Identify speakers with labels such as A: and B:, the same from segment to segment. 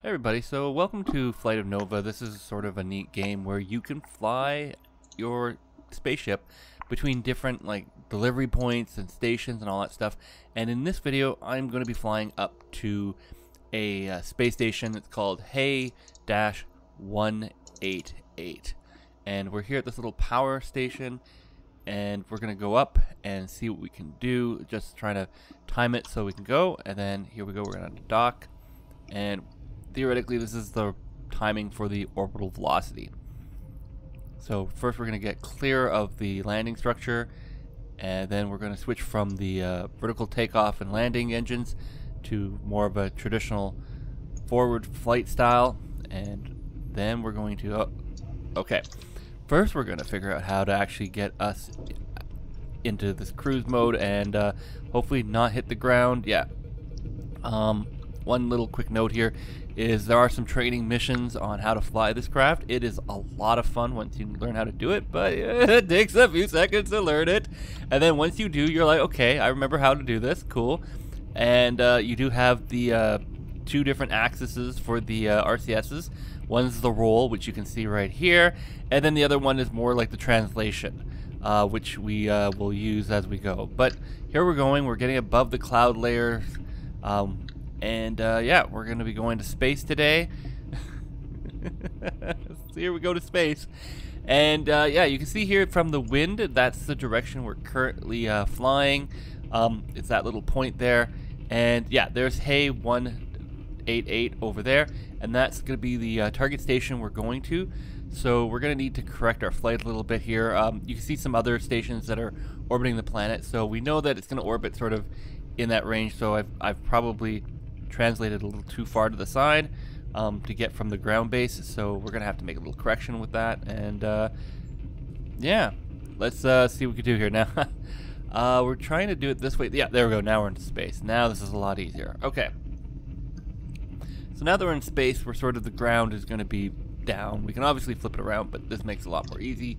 A: Hey everybody, so welcome to Flight of Nova. This is sort of a neat game where you can fly your spaceship between different delivery points and stations and all that stuff. And in this video, I'm going to be flying up to a space station that's called Hay-188. And we're here at this little power station, and we're going to go up and see what we can do. Just trying to time it so we can go. And then here we go, we're going to dock. And theoretically, this is the timing for the orbital velocity. So first we're going to get clear of the landing structure, and then we're going to switch from the vertical takeoff and landing engines to more of a traditional forward flight style. And then we're going to okay, first we're going to figure out how to actually get us into this cruise mode and hopefully not hit the ground. One little quick note here is there are some training missions on how to fly this craft. It is a lot of fun once you learn how to do it, but it takes a few seconds to learn it. And then once you do, you're like, okay, I remember how to do this, cool. And you do have the two different axes for the RCSs. One's the roll, which you can see right here, and then the other one is more like the translation, which we will use as we go. But here we're going, we're getting above the cloud layers. Yeah, we're going to be going to space today. So here we go to space. And yeah, you can see here from the wind, that's the direction we're currently flying. It's that little point there. And yeah, there's Hay-188 over there. And that's going to be the target station we're going to. So we're going to need to correct our flight a little bit here. You can see some other stations that are orbiting the planet. So we know that it's going to orbit sort of in that range. So I've probably translated a little too far to the side to get from the ground base, so we're gonna have to make a little correction with that. And yeah, let's see what we can do here now. We're trying to do it this way. Yeah, there we go. Now we're into space. Now this is a lot easier. Okay, so now that we're in space, we're sort of, the ground is going to be down. We can obviously flip it around, but this makes it a lot more easy.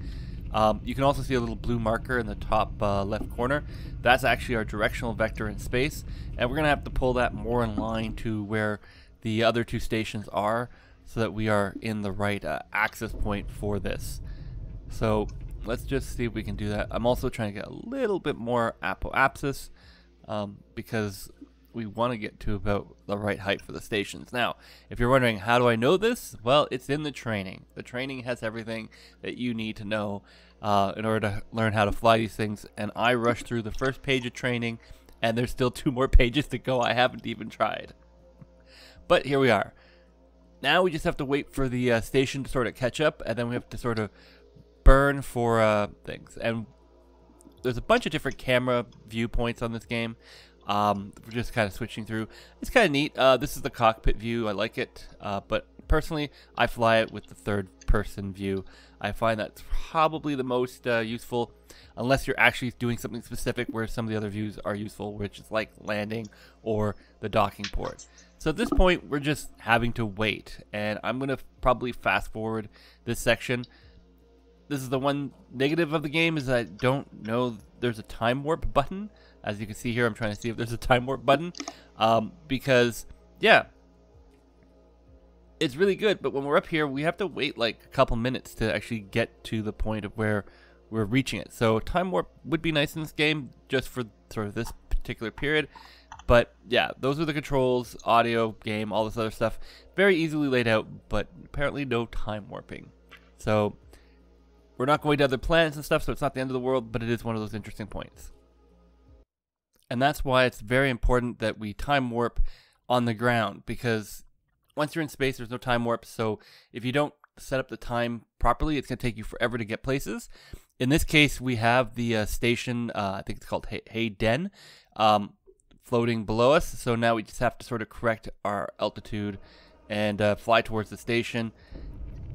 A: You can also see a little blue marker in the top left corner. That's actually our directional vector in space, and we're going to have to pull that more in line to where the other two stations are so that we are in the right axis point for this. So let's just see if we can do that. I'm also trying to get a little bit more apoapsis because we want to get to about the right height for the stations. Now, if you're wondering, how do I know this? Well, it's in the training. The training has everything that you need to know in order to learn how to fly these things. And I rushed through the first page of training, and there's still 2 more pages to go. I haven't even tried. But here we are. Now we just have to wait for the station to sort of catch up, and then we have to sort of burn for things. And there's a bunch of different camera viewpoints on this game. We're just kind of switching through. It's kind of neat. This is the cockpit view. I like it. But personally, I fly it with the third-person view. I find that's probably the most useful, unless you're actually doing something specific where some of the other views are useful, which is like landing or the docking port. So at this point, we're just having to wait. And I'm going to probably fast forward this section. This is the one negative of the game, is I don't know there's a time warp button. As you can see here, I'm trying to see if there's a time warp button, because, yeah, it's really good, but when we're up here, we have to wait like a couple minutes to actually get to the point of where we're reaching it. So time warp would be nice in this game, just for sort of this particular period. But yeah, those are the controls, audio, game, all this other stuff. Very easily laid out, but apparently no time warping. So we're not going to other planets and stuff, so it's not the end of the world, but it is one of those interesting points. And that's why it's very important that we time warp on the ground, because once you're in space, there's no time warp. So if you don't set up the time properly, it's going to take you forever to get places. In this case, we have the station, I think it's called Hayden, floating below us. So now we just have to sort of correct our altitude and fly towards the station.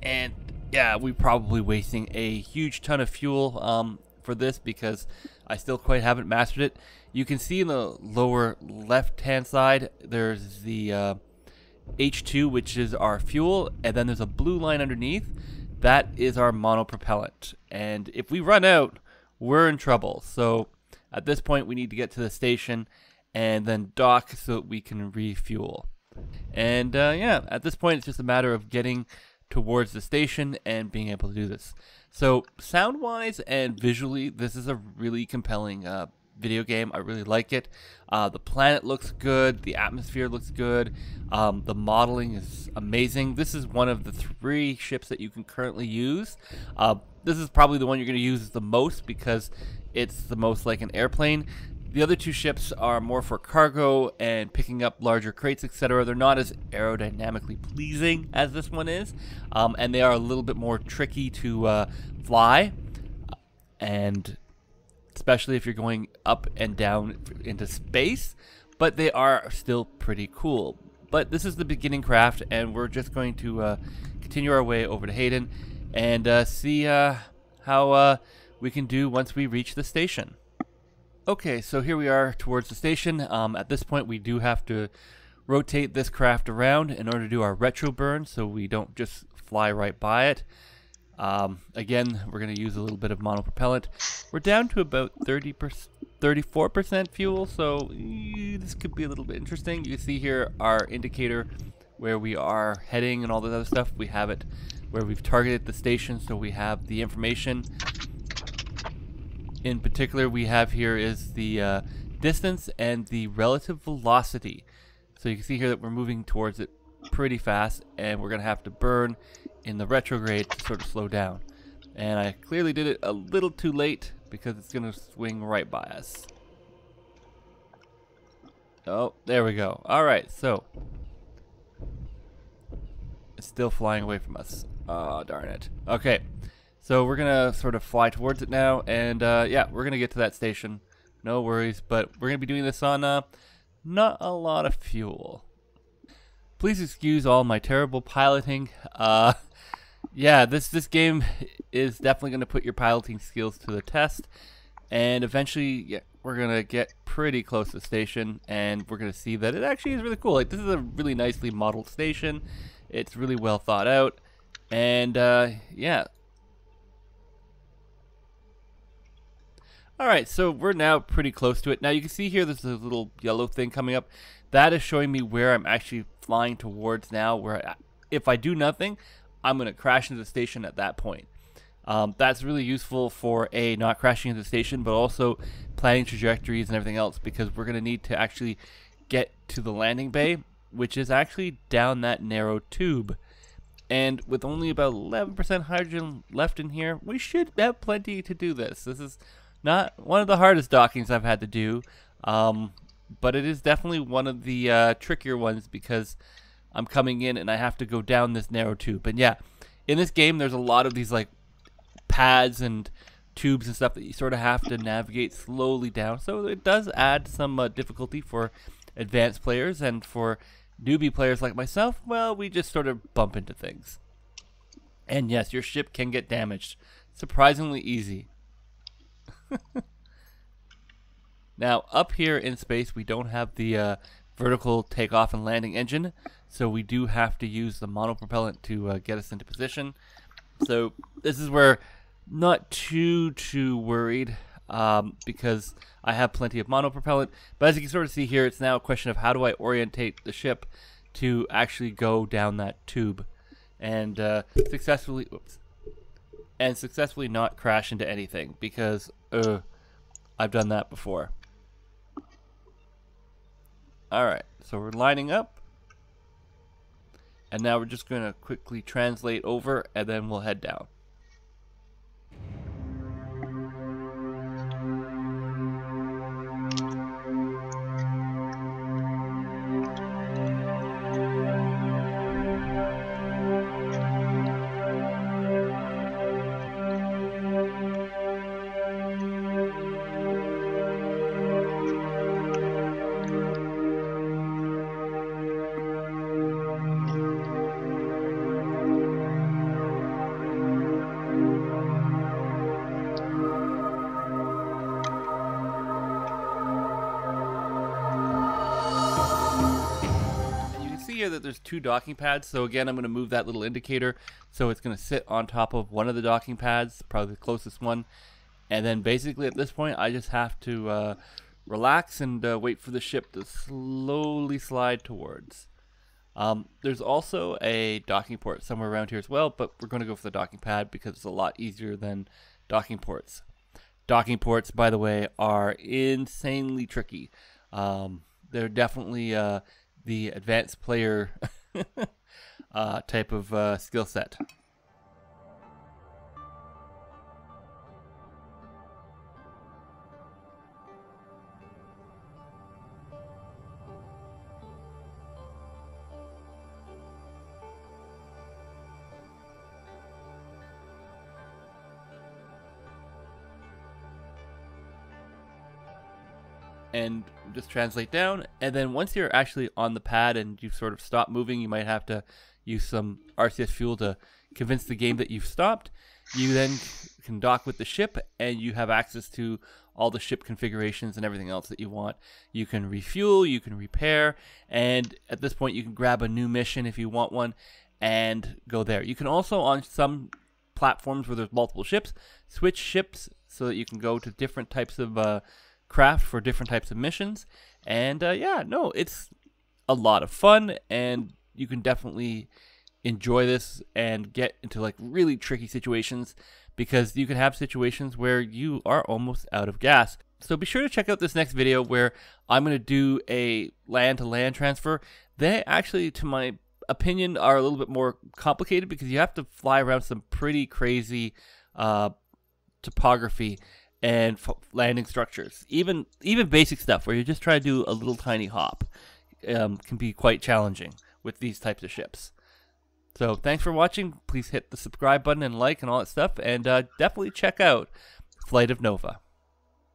A: And yeah, we're probably wasting a huge ton of fuel for this, because I still quite haven't mastered it. You can see in the lower left-hand side, there's the H2, which is our fuel, and then there's a blue line underneath. That is our monopropellant. And if we run out, we're in trouble. So at this point, we need to get to the station and then dock so that we can refuel. And yeah, at this point, it's just a matter of getting towards the station and being able to do this. So sound-wise and visually, this is a really compelling video game. I really like it. The planet looks good. The atmosphere looks good. The modeling is amazing. This is one of the 3 ships that you can currently use. This is probably the one you're going to use the most because it's the most like an airplane. The other 2 ships are more for cargo and picking up larger crates, etc. They're not as aerodynamically pleasing as this one is, and they are a little bit more tricky to fly, and especially if you're going up and down into space, but they are still pretty cool. But this is the beginning craft, and we're just going to continue our way over to Hayden and see how we can do once we reach the station. Okay, so here we are towards the station. At this point, we do have to rotate this craft around in order to do our retro burn, so we don't just fly right by it. Again, we're going to use a little bit of monopropellant. We're down to about 34% fuel, so this could be a little bit interesting. You can see here our indicator where we are heading and all that other stuff. We have it where we've targeted the station, so we have the information. In particular, we have here is the distance and the relative velocity. So you can see here that we're moving towards it pretty fast, and we're going to have to burn in the retrograde to sort of slow down. And I clearly did it a little too late because it's going to swing right by us. Oh, there we go. All right, so it's still flying away from us. Oh, darn it. Okay. So we're going to sort of fly towards it now, and yeah, we're going to get to that station. No worries, but we're going to be doing this on not a lot of fuel. Please excuse all my terrible piloting. Yeah, this game is definitely going to put your piloting skills to the test, and eventually yeah, we're going to get pretty close to the station, and we're going to see that it actually is really cool. Like, this is a really nicely modeled station. It's really well thought out, and yeah. Alright, so we're now pretty close to it. Now you can see here there's a little yellow thing coming up. That is showing me where I'm actually flying towards now, where if I do nothing, I'm going to crash into the station at that point. That's really useful for not crashing into the station, but also planning trajectories and everything else, because we're going to need to actually get to the landing bay, which is actually down that narrow tube. And with only about 11% hydrogen left in here, we should have plenty to do this. This is not one of the hardest dockings I've had to do, but it is definitely one of the trickier ones because I'm coming in and I have to go down this narrow tube. And yeah, in this game there's a lot of these like pads and tubes and stuff that you sort of have to navigate slowly down. So it does add some difficulty for advanced players, and for newbie players like myself, well, we just sort of bump into things. And yes, your ship can get damaged. Surprisingly easy. Now up here in space we don't have the vertical takeoff and landing engine, so we do have to use the monopropellant to get us into position. So this is where not too worried because I have plenty of monopropellant, but as you can sort of see here, it's now a question of how do I orientate the ship to actually go down that tube and successfully not crash into anything, because I've done that before. Alright, so we're lining up, and now we're just going to quickly translate over, and then we'll head down. That there's 2 docking pads, so again I'm going to move that little indicator so it's going to sit on top of one of the docking pads, probably the closest one, and then basically at this point I just have to relax and wait for the ship to slowly slide towards. There's also a docking port somewhere around here as well, but we're going to go for the docking pad because it's a lot easier than docking ports. Docking ports, by the way, are insanely tricky. They're definitely the advanced player type of skill set. And just translate down, and then once you're actually on the pad and you've sort of stopped moving, you might have to use some RCS fuel to convince the game that you've stopped. You then can dock with the ship, and you have access to all the ship configurations and everything else that you want. You can refuel, you can repair, and at this point you can grab a new mission if you want one and go there. You can also, on some platforms where there's multiple ships, switch ships so that you can go to different types of craft for different types of missions. And yeah, no, it's a lot of fun, and you can definitely enjoy this and get into like really tricky situations, because you can have situations where you are almost out of gas. So be sure to check out this next video where I'm going to do a land-to-land transfer. They actually, to my opinion, are a little bit more complicated because you have to fly around some pretty crazy topography and landing structures. Even basic stuff where you just try to do a little tiny hop can be quite challenging with these types of ships. So thanks for watching. Please hit the subscribe button and like and all that stuff, and definitely check out Flight of Nova.